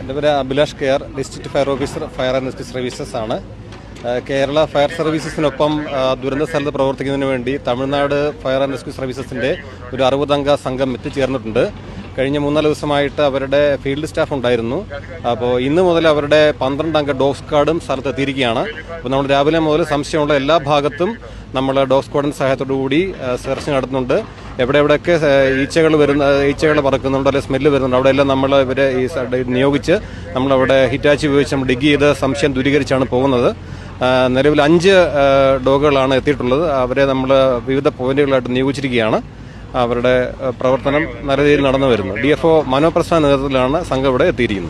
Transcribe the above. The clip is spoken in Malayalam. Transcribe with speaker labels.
Speaker 1: എൻ്റെ പേര് Abhilash care, district fire officer, fire and rescue services ആണ്. കേരള ഫയർ സർവീസസിനൊപ്പം ദുരന്ത സ്ഥലത്ത് പ്രവർത്തിക്കുന്നതിന് വേണ്ടി തമിഴ്നാട് ഫയർ ആൻഡ് റെസ്ക്യൂ സർവീസസിൻ്റെ ഒരു 60-അംഗ സംഘം എത്തിച്ചേർന്നിട്ടുണ്ട്. കഴിഞ്ഞ 3-4 ദിവസമായിട്ട് അവരുടെ ഫീൽഡ് സ്റ്റാഫ് ഉണ്ടായിരുന്നു. അപ്പോൾ ഇന്ന് മുതൽ അവരുടെ 12-അംഗ ഡോഗ് സ്ക്വാഡും സ്ഥലത്ത് എത്തിയിരിക്കുകയാണ്. അപ്പോൾ നമ്മൾ രാവിലെ മുതൽ സംശയമുള്ള എല്ലാ ഭാഗത്തും നമ്മൾ ഡോഗ് സ്ക്വാഡിൻ്റെ സഹായത്തോടു കൂടി സെർച്ച് നടത്തുന്നുണ്ട്. എവിടെയൊക്കെ ഈച്ചകൾ പറക്കുന്നുണ്ടോ അല്ലെങ്കിൽ സ്മെല്ല് വരുന്നുണ്ടോ അവിടെയെല്ലാം നമ്മൾ ഇവരെ നിയോഗിച്ച് നമ്മളവിടെ ഹിറ്റാച്ചി ഉപയോഗിച്ച് നമ്മൾ ഡിഗ് ചെയ്ത് സംശയം ദൂരീകരിച്ചാണ് പോകുന്നത്. നിലവിൽ 5 ഡോഗുകളാണ് എത്തിയിട്ടുള്ളത്. അവരെ നമ്മൾ വിവിധ പോയിന്റുകളായിട്ട് നിയോഗിച്ചിരിക്കുകയാണ്. അവരുടെ പ്രവർത്തനം നല്ല രീതിയിൽ നടന്നു വരുന്നു. DFO മനോപ്രസാദ് നേതൃത്വത്തിലാണ് സംഘം ഇവിടെ എത്തിയിരിക്കുന്നത്.